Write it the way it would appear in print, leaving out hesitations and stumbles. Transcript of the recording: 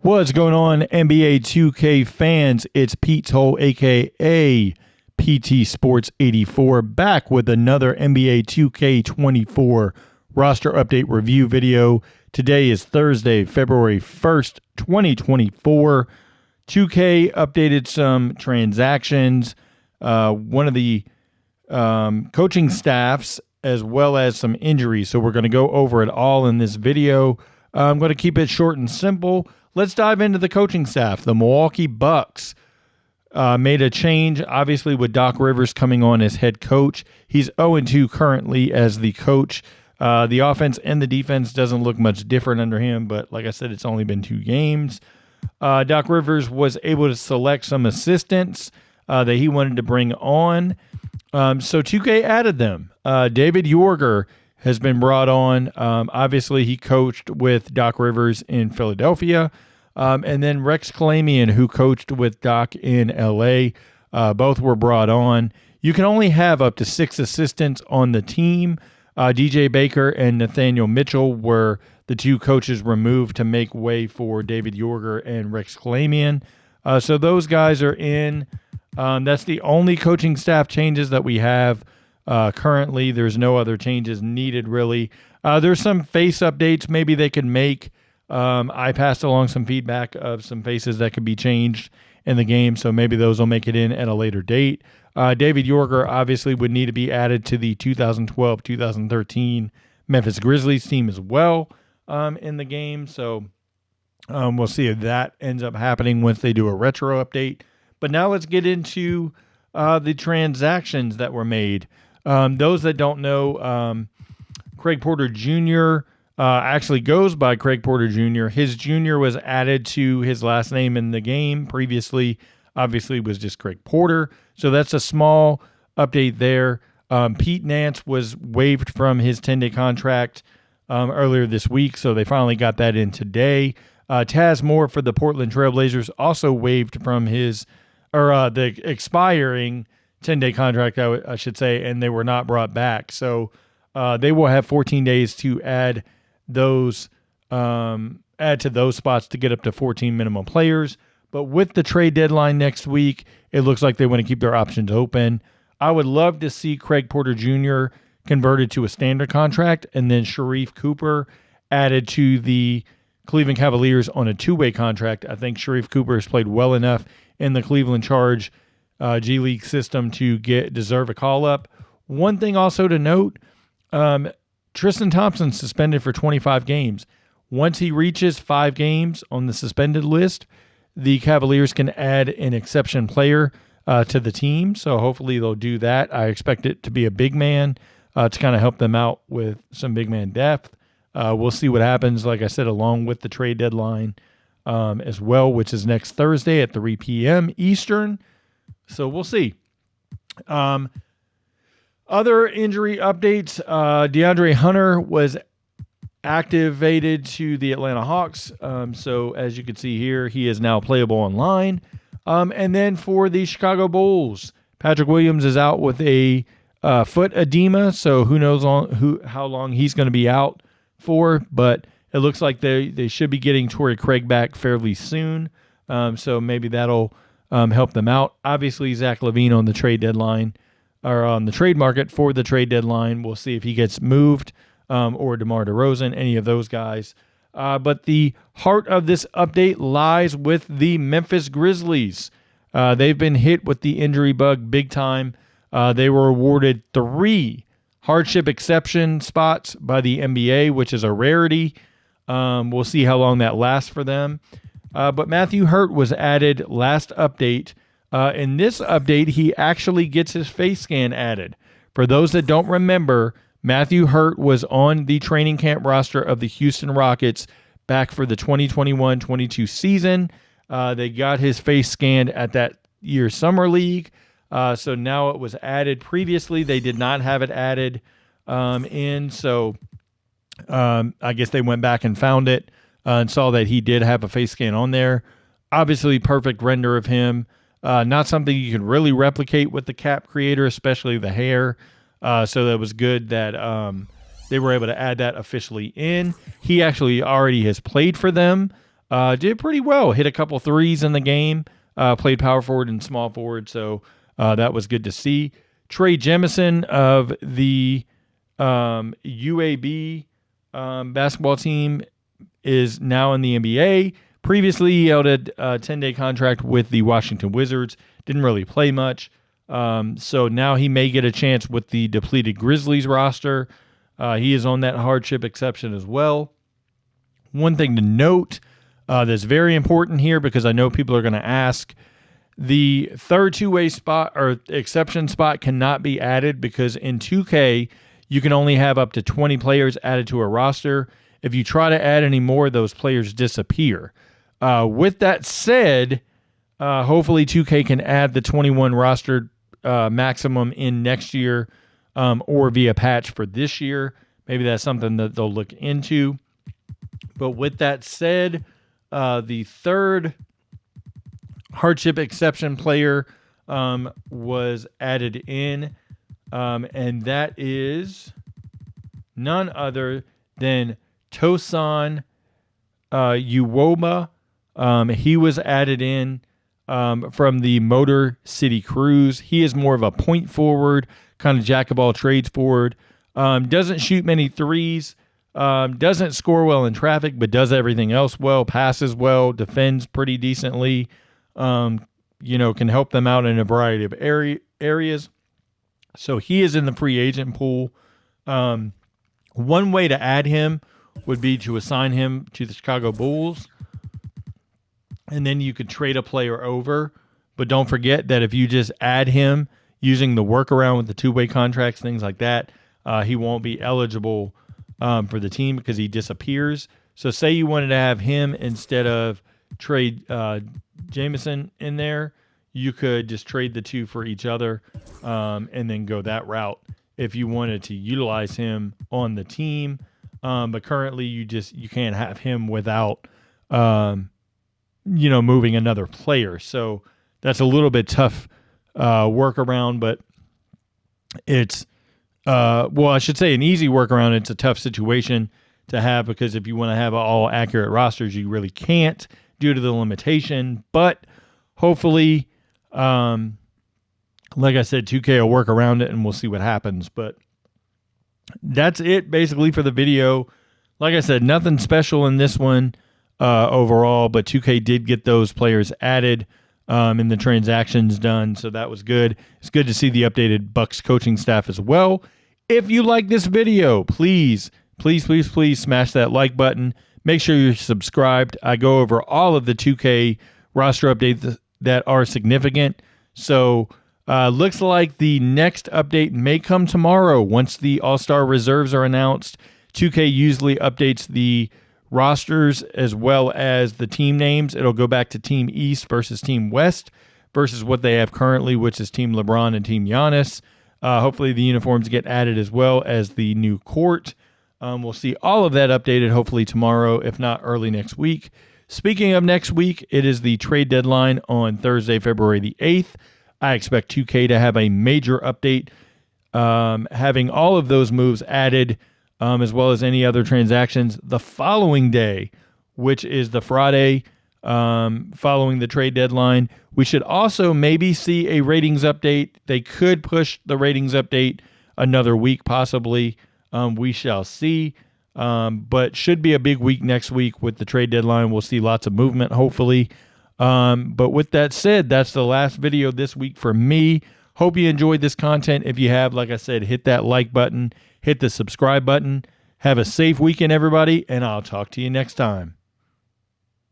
What's going on, NBA 2K fans? It's Pete Toll, a.k.a. PT Sports 84, back with another NBA 2K24 roster update review video. Today is Thursday, February 1st, 2024. 2K updated some transactions, one of the coaching staffs, as well as some injuries. So we're going to go over it all in this video. I'm going to keep it short and simple. Let's dive into the coaching staff. The Milwaukee Bucks made a change, obviously, with Doc Rivers coming on as head coach. He's 0-2 currently as the coach. The offense and the defense doesn't look much different under him, but like I said, it's only been 2 games. Doc Rivers was able to select some assistants that he wanted to bring on. So 2K added them. David Yorger has been brought on. Obviously, he coached with Doc Rivers in Philadelphia. And then Rex Kalamian, who coached with Doc in LA. Both were brought on. You can only have up to 6 assistants on the team. DJ Baker and Nathaniel Mitchell were the 2 coaches removed to make way for David Yorger and Rex Kalamian. So those guys are in. That's the only coaching staff changes that we have currently. There's no other changes needed, really. There's some face updates maybe they could make. I passed along some feedback of some faces that could be changed in the game, so maybe those will make it in at a later date. David Yorger obviously would need to be added to the 2012-2013 Memphis Grizzlies team as well in the game, so we'll see if that ends up happening once they do a retro update. But now let's get into the transactions that were made. Those that don't know, Craig Porter Jr. Actually goes by Craig Porter Jr. His Jr. was added to his last name in the game. Previously, obviously, was just Craig Porter. So that's a small update there. Pete Nance was waived from his 10-day contract earlier this week, so they finally got that in today. Taz Moore for the Portland Trailblazers also waived from his, the expiring 10-day contract, I should say, and they were not brought back. So they will have 14 days to add to those spots to get up to 14 minimum players. But with the trade deadline next week, it looks like they want to keep their options open. I would love to see Craig Porter Jr. converted to a standard contract and then Sharif Cooper added to the Cleveland Cavaliers on a 2-way contract. I think Sharif Cooper has played well enough in the Cleveland Charge G League system to deserve a call-up. One thing also to note, Tristan Thompson suspended for 25 games. Once he reaches 5 games on the suspended list, the Cavaliers can add an exception player to the team. So hopefully they'll do that. I expect it to be a big man to kind of help them out with some big man depth. We'll see what happens, like I said, along with the trade deadline as well, which is next Thursday at 3 p.m. Eastern. So we'll see. Other injury updates, DeAndre Hunter was activated to the Atlanta Hawks. So as you can see here, he is now playable online. And then for the Chicago Bulls, Patrick Williams is out with a foot edema. So who knows how long he's going to be out for. But it looks like they should be getting Torrey Craig back fairly soon. So maybe that'll help them out. Obviously, Zach LaVine on the trade deadline, or on the trade market for the trade deadline. We'll see if he gets moved or DeMar DeRozan, any of those guys. But the heart of this update lies with the Memphis Grizzlies. They've been hit with the injury bug big time. They were awarded 3 hardship exception spots by the NBA, which is a rarity. We'll see how long that lasts for them. But Matthew Hurt was added last update. In this update, he actually gets his face scan added. For those that don't remember, Matthew Hurt was on the training camp roster of the Houston Rockets back for the 2021-22 season. They got his face scanned at that year's Summer League. So now it was added. Previously, they did not have it added in. So I guess they went back and found it and saw that he did have a face scan on there. Obviously, perfect render of him. Not something you can really replicate with the cap creator, especially the hair. So that was good that they were able to add that officially in. He actually already has played for them did pretty well. Hit a couple threes in the game. Played power forward and small forward, so that was good to see. Trey Jemison of the UAB basketball team is now in the NBA. Previously, he held a 10-day contract with the Washington Wizards. Didn't really play much. So now he may get a chance with the depleted Grizzlies roster. He is on that hardship exception as well. One thing to note that's very important here, because I know people are going to ask, the third two-way spot or exception spot cannot be added because in 2K, you can only have up to 20 players added to a roster. If you try to add any more, those players disappear. With that said, hopefully 2K can add the 21 roster maximum in next year or via patch for this year. Maybe that's something that they'll look into. But with that said, the third hardship exception player was added in, and that is none other than Tosan Uwoma. He was added in from the Motor City Cruise. He is more of a point forward, kind of jack of all trades forward. Doesn't shoot many threes. Doesn't score well in traffic, but does everything else well. Passes well. Defends pretty decently. Can help them out in a variety of areas. So he is in the free agent pool. One way to add him would be to assign him to the Chicago Bulls, and then you could trade a player over. But don't forget that if you just add him using the workaround with the two-way contracts, things like that, he won't be eligible for the team because he disappears. So say you wanted to have him instead of trade Jameson in there, you could just trade the two for each other and then go that route if you wanted to utilize him on the team. But currently you can't have him without moving another player. So that's a little bit tough workaround, but it's I should say an easy workaround. It's a tough situation to have because if you want to have all accurate rosters, you really can't due to the limitation. But hopefully, like I said, 2K will work around it and we'll see what happens. But that's it basically for the video. Like I said, nothing special in this one overall, but 2K did get those players added and the transactions done, so that was good. It's good to see the updated Bucks coaching staff as well. If you like this video, please smash that like button. Make sure you're subscribed. I go over all of the 2K roster updates that are significant. So looks like the next update may come tomorrow once the All-Star reserves are announced. 2K usually updates the rosters as well as the team names. It'll go back to Team East versus Team West versus what they have currently, which is Team LeBron and Team Giannis. Hopefully the uniforms get added as well as the new court. We'll see all of that updated hopefully tomorrow, if not early next week. Speaking of next week, it is the trade deadline on Thursday, February the 8th. I expect 2K to have a major update, having all of those moves added, as well as any other transactions the following day, which is the Friday following the trade deadline. We should also maybe see a ratings update. They could push the ratings update another week, possibly. We shall see. But should be a big week next week with the trade deadline. We'll see lots of movement, hopefully. But with that said, that's the last video this week for me. Hope you enjoyed this content. If you have, like I said, hit that like button, hit the subscribe button. Have a safe weekend, everybody, and I'll talk to you next time.